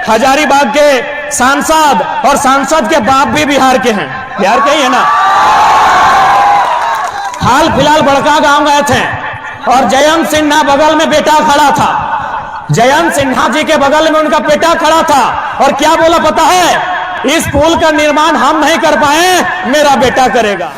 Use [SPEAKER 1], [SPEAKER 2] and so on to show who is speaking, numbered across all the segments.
[SPEAKER 1] हजारीबाग के सांसद और सांसद के बाप भी बिहार के हैं, बिहार के ही है ना। हाल फिलहाल बड़का गांव गए थे और जयंत सिन्हा बगल में बेटा खड़ा था, जयंत सिन्हा जी के बगल में उनका बेटा खड़ा था और क्या बोला पता है? इस पुल का निर्माण हम नहीं कर पाए, मेरा बेटा करेगा।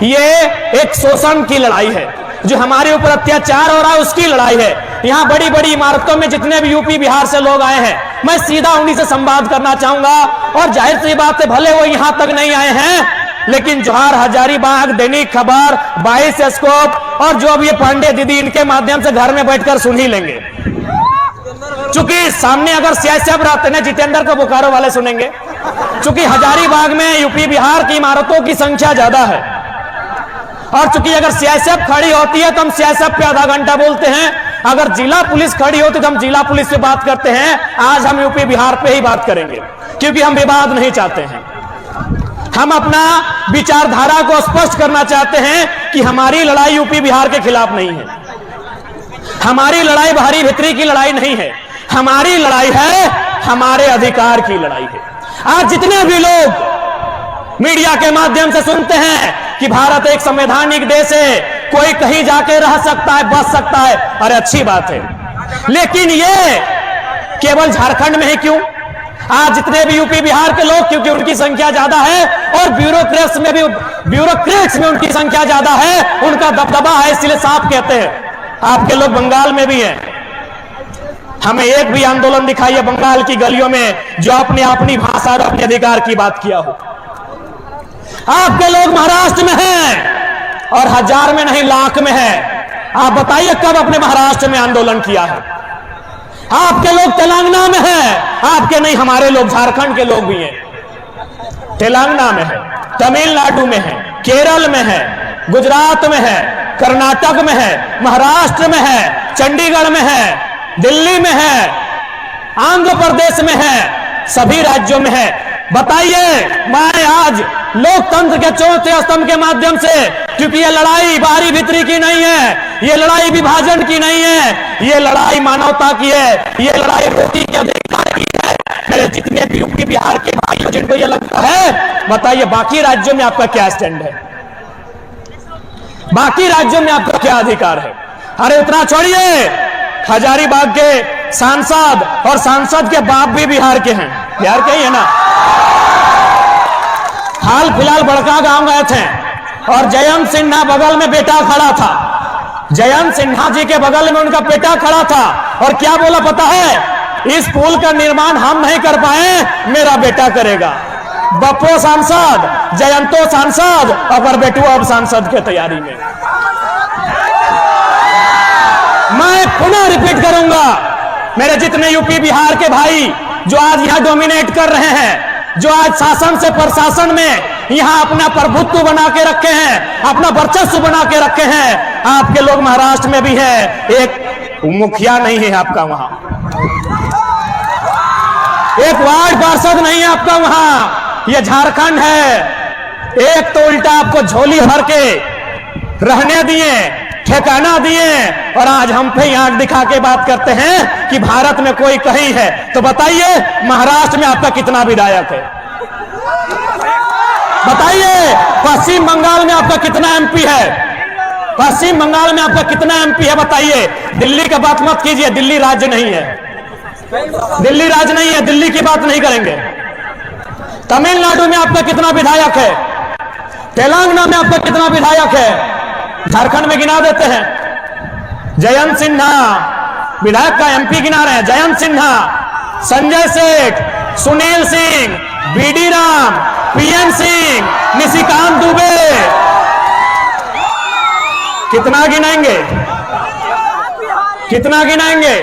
[SPEAKER 1] ये एक शोषण की लड़ाई है, जो हमारे ऊपर अत्याचार हो रहा है उसकी लड़ाई है। यहाँ बड़ी बड़ी इमारतों में जितने भी यूपी बिहार से लोग आए हैं, मैं सीधा उन्हीं से संवाद करना चाहूंगा। और जाहिर सी बात है, भले वो यहाँ तक नहीं आए हैं, लेकिन जोहार हजारीबाग, दैनिक खबर, 22 स्कोप और जो भी ये पांडे दीदी, इनके माध्यम से घर में बैठकर सुन ही लेंगे। चूंकि सामने अगर सीआईएसएफ रहते हैं, जितेंद्र को बोकारो वाले सुनेंगे। चूंकि हजारीबाग में यूपी बिहार की इमारतों की संख्या ज्यादा है और चूंकि अगर सीआईएसएफ खड़ी होती है तो हम सीआईएसएफ पे आधा घंटा बोलते हैं, अगर जिला पुलिस खड़ी होती तो हम जिला पुलिस पे बात करते हैं। आज हम यूपी बिहार पे ही बात करेंगे क्योंकि हम विवाद नहीं चाहते हैं। हम अपना विचारधारा को स्पष्ट करना चाहते हैं कि हमारी लड़ाई यूपी बिहार के खिलाफ नहीं है, हमारी लड़ाई भारी भित्री की लड़ाई नहीं है, हमारी लड़ाई है हमारे अधिकार की लड़ाई है। आज जितने भी लोग मीडिया के माध्यम से सुनते हैं कि भारत एक संवैधानिक देश है, कोई कहीं जाके रह सकता है, बच सकता है, अरे अच्छी बात है, लेकिन ये केवल झारखंड में ही क्यों? आज जितने भी यूपी बिहार के लोग, क्योंकि उनकी संख्या ज्यादा है और ब्यूरोक्रेट्स में उनकी संख्या ज्यादा है, उनका दबदबा है, इसलिए साफ कहते हैं। आपके लोग बंगाल में भी हैं, हमें एक भी आंदोलन दिखाइए बंगाल की गलियों में जो अपनी भाषा और अपने अधिकार की बात किया हो। आपके लोग महाराष्ट्र में हैं और हजार में नहीं लाख में है। आप बताइए कब अपने महाराष्ट्र में आंदोलन किया है? आपके लोग तेलंगाना में हैं, आपके नहीं, हमारे लोग झारखंड के लोग भी हैं, तेलंगाना में है, तमिलनाडु में है, केरल में है, गुजरात में है, कर्नाटक में है, महाराष्ट्र में है, चंडीगढ़ में है, दिल्ली में है, आंध्र प्रदेश में है, सभी राज्यों में है। बताइए, मैं आज लोकतंत्र के चौथे स्तंभ के माध्यम से, क्योंकि ये लड़ाई बाहरी भीतरी की नहीं है, ये लड़ाई विभाजन की नहीं है, ये लड़ाई मानवता की है, ये लड़ाई रोटी के अधिकार की है। मेरे जितने भी यूपी बिहार के भाइयों जिनको ये लगता है, बताइए बाकी राज्यों में आपका क्या स्टैंड है? बाकी राज्यों में आपका क्या अधिकार है? अरे उतना छोड़िए, हजारीबाग के सांसद और सांसद के बाप भी बिहार के हैं, बिहार के ही है ना। हाल फिलहाल बड़का गांव गए थे और जयंत सिन्हा बगल में बेटा खड़ा था, जयंत सिन्हा जी के बगल में उनका बेटा खड़ा था और क्या बोला पता है? इस पुल का निर्माण हम नहीं कर पाए, मेरा बेटा करेगा। बप्पो सांसद, जयंतो सांसद और बेटू अब सांसद के तैयारी में। मैं पुनः रिपीट करूंगा, मेरे जितने यूपी बिहार के भाई जो आज यहां डोमिनेट कर रहे हैं, जो आज शासन से प्रशासन में यहां अपना प्रभुत्व बना के रखे हैं, अपना वर्चस्व बना के रखे हैं, आपके लोग महाराष्ट्र में भी है, एक मुखिया नहीं है आपका वहां, एक वार्ड पार्षद नहीं है आपका वहां, यह झारखंड है। एक तो उल्टा आपको झोली भर के रहने दिए, ठिकाना दिए और आज हम पे आंख दिखा के बात करते हैं कि भारत में कोई कहीं है। तो बताइए महाराष्ट्र में आपका कितना विधायक है? बताइए पश्चिम बंगाल में आपका कितना एमपी है? पश्चिम बंगाल में आपका कितना एमपी है? बताइए। दिल्ली का बात मत कीजिए, दिल्ली राज्य नहीं है, दिल्ली राज्य नहीं है, दिल्ली की बात नहीं करेंगे। तमिलनाडु में आपका कितना विधायक है? तेलंगाना में आपका कितना विधायक है? झारखंड में गिना देते हैं। जयंत सिन्हा विधायक का एमपी गिना रहे हैं, जयंत सिन्हा, संजय सेठ, सुनील सिंह, बीडी राम, पीएन सिंह, निशिकांत दुबे, कितना गिनाएंगे, कितना गिनाएंगे?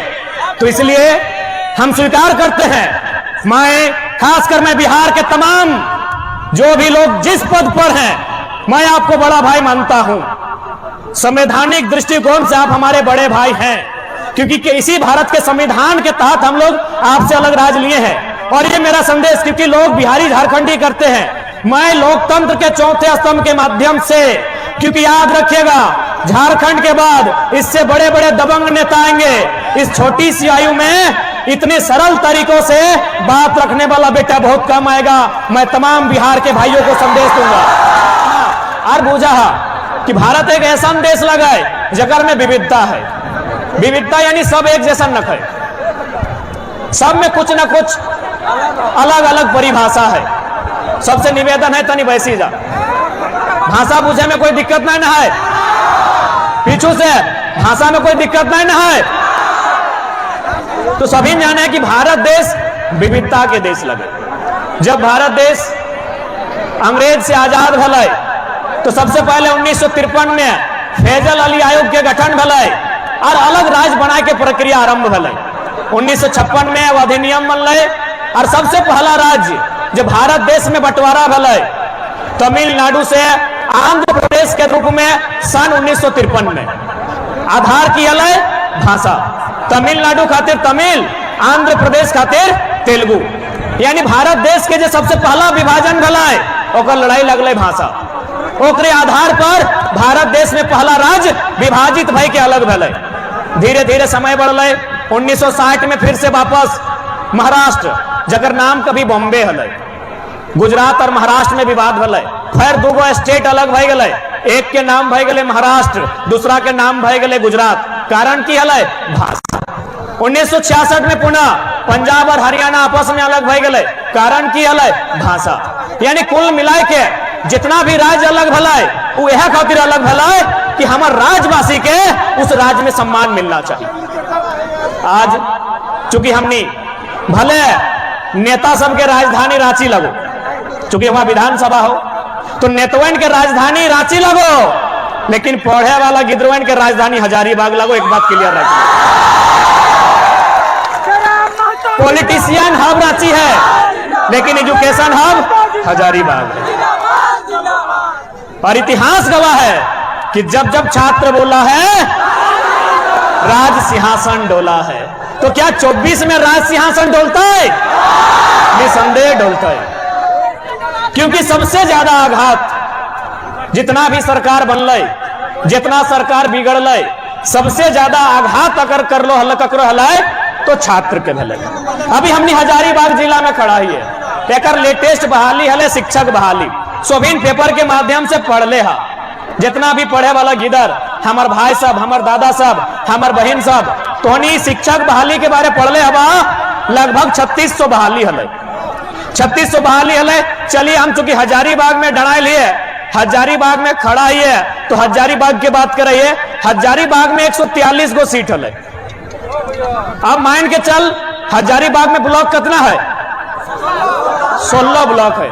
[SPEAKER 1] तो इसलिए हम स्वीकार करते हैं, मैं खासकर मैं बिहार के तमाम जो भी लोग जिस पद पर हैं, मैं आपको बड़ा भाई मानता हूं। संवैधानिक दृष्टिकोण से आप हमारे बड़े भाई हैं, क्योंकि इसी भारत के संविधान के तहत हम लोग आपसे अलग राज लिए हैं। और ये मेरा संदेश, क्योंकि लोग बिहारी झारखंडी करते हैं, मैं लोकतंत्र के चौथे स्तंभ के माध्यम से, क्योंकि याद रखिएगा झारखंड के बाद इससे बड़े बड़े दबंग नेता आएंगे। इस छोटी सी आयु में इतने सरल तरीकों से बात रखने वाला बेटा बहुत कम आएगा। मैं तमाम बिहार के भाइयों को संदेश दूंगा और बूझा कि भारत एक ऐसा देश लगा है जगह में विविधता है। विविधता यानी सब एक जैसा न है, सब में कुछ ना कुछ अलग अलग परिभाषा है। सबसे निवेदन है तनी वैसी जा भाषा पूछे में कोई दिक्कत नहीं ना है, पीछू से भाषा में कोई दिक्कत नहीं ना है। तो सभी जाने कि भारत देश विविधता के देश लगे। जब भारत देश अंग्रेज से आजाद भले तो सबसे पहले 1953 में फैजल अली आयोग के गठन भले और अलग राज्य बनाए के प्रक्रिया आरंभ भले। 1956 में वह अधिनियम बनले और सबसे पहला राज्य जब भारत देश में बंटवारा भले तमिलनाडु से आंध्र प्रदेश के रूप में सन 1953 में। आधार की अलग भाषा, तमिलनाडु खातिर तमिल, आंध्र प्रदेश खातिर तेलुगु। यानी भारत देश के जो सबसे पहला विभाजन भला है ओकर लड़ाई लगले भाषा। ओकरे आधार पर भारत देश में पहला राज्य विभाजित भई के अलग भले। धीरे धीरे समय बढ़ले। 1960 में फिर से वापस महाराष्ट्र जकर नाम कभी बॉम्बे हले। गुजरात और महाराष्ट्र में विवाद भले, फिर दूगो स्टेट अलग भई गए। एक के नाम भई गए महाराष्ट्र, दूसरा के नाम भई गए गुजरात। कारण की हले भाषा। 1966 में पुनः पंजाब और हरियाणा आपस में अलग भई गए। कारण की हले भाषा। यानी कुल मिलाए के जितना भी राज्य अलग भला है वो यह खातिर अलग भला है कि हमारे राज्यवासी के उस राज्य में सम्मान मिलना चाहिए। आज चूंकि हमने भले नेता सबके राजधानी रांची लगो, चूंकि वहां विधानसभा हो तो नेतवन के राजधानी रांची लगो, लेकिन पढ़े वाला गिद्रवन के राजधानी हजारीबाग लगो। एक बात क्लियर रखिए, पॉलिटिशियन हब रांची है लेकिन एजुकेशन हब हजारीबाग है। और इतिहास गवाह है कि जब जब छात्र बोला है राज सिंहासन डोला है, तो क्या 24 में राज सिंहासन डोलता है? निसंदेह डोलता है। क्योंकि सबसे ज्यादा आघात जितना भी सरकार बनले, जितना सरकार बिगड़ले, सबसे ज्यादा आघात अगर कर लो हल ककरो हलाए तो छात्र के भले। अभी हमने हजारीबाग जिला में खड़ा ही है, एक लेटेस्ट बहाली हले शिक्षक बहाली। सोभिन पेपर के माध्यम से पढ़ ले हा। जितना भी पढ़े वाला गिदर, हमार भाई सब, हमार दादा सब, हमार बहन सब, तो शिक्षक बहाली के बारे पढ़ ले हवा। लगभग 3600 बहाली हले, 3600 बहाली हले। चलिए हम चूंकि हजारीबाग में डराए लिए, हजारीबाग में खड़ा ही है तो हजारीबाग की बात कर रही है। हजारीबाग में 143 गो सीट हले। अब मान के चल हजारीबाग में ब्लॉक कितना है? 16 ब्लॉक है।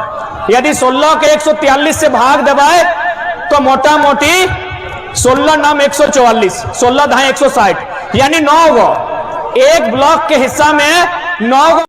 [SPEAKER 1] यदि 16 के 143 से भाग दबाए तो मोटा मोटी 16 नाम 144, 16 धाई 160, यानी 9 गो। एक ब्लॉक के हिस्सा में 9 गो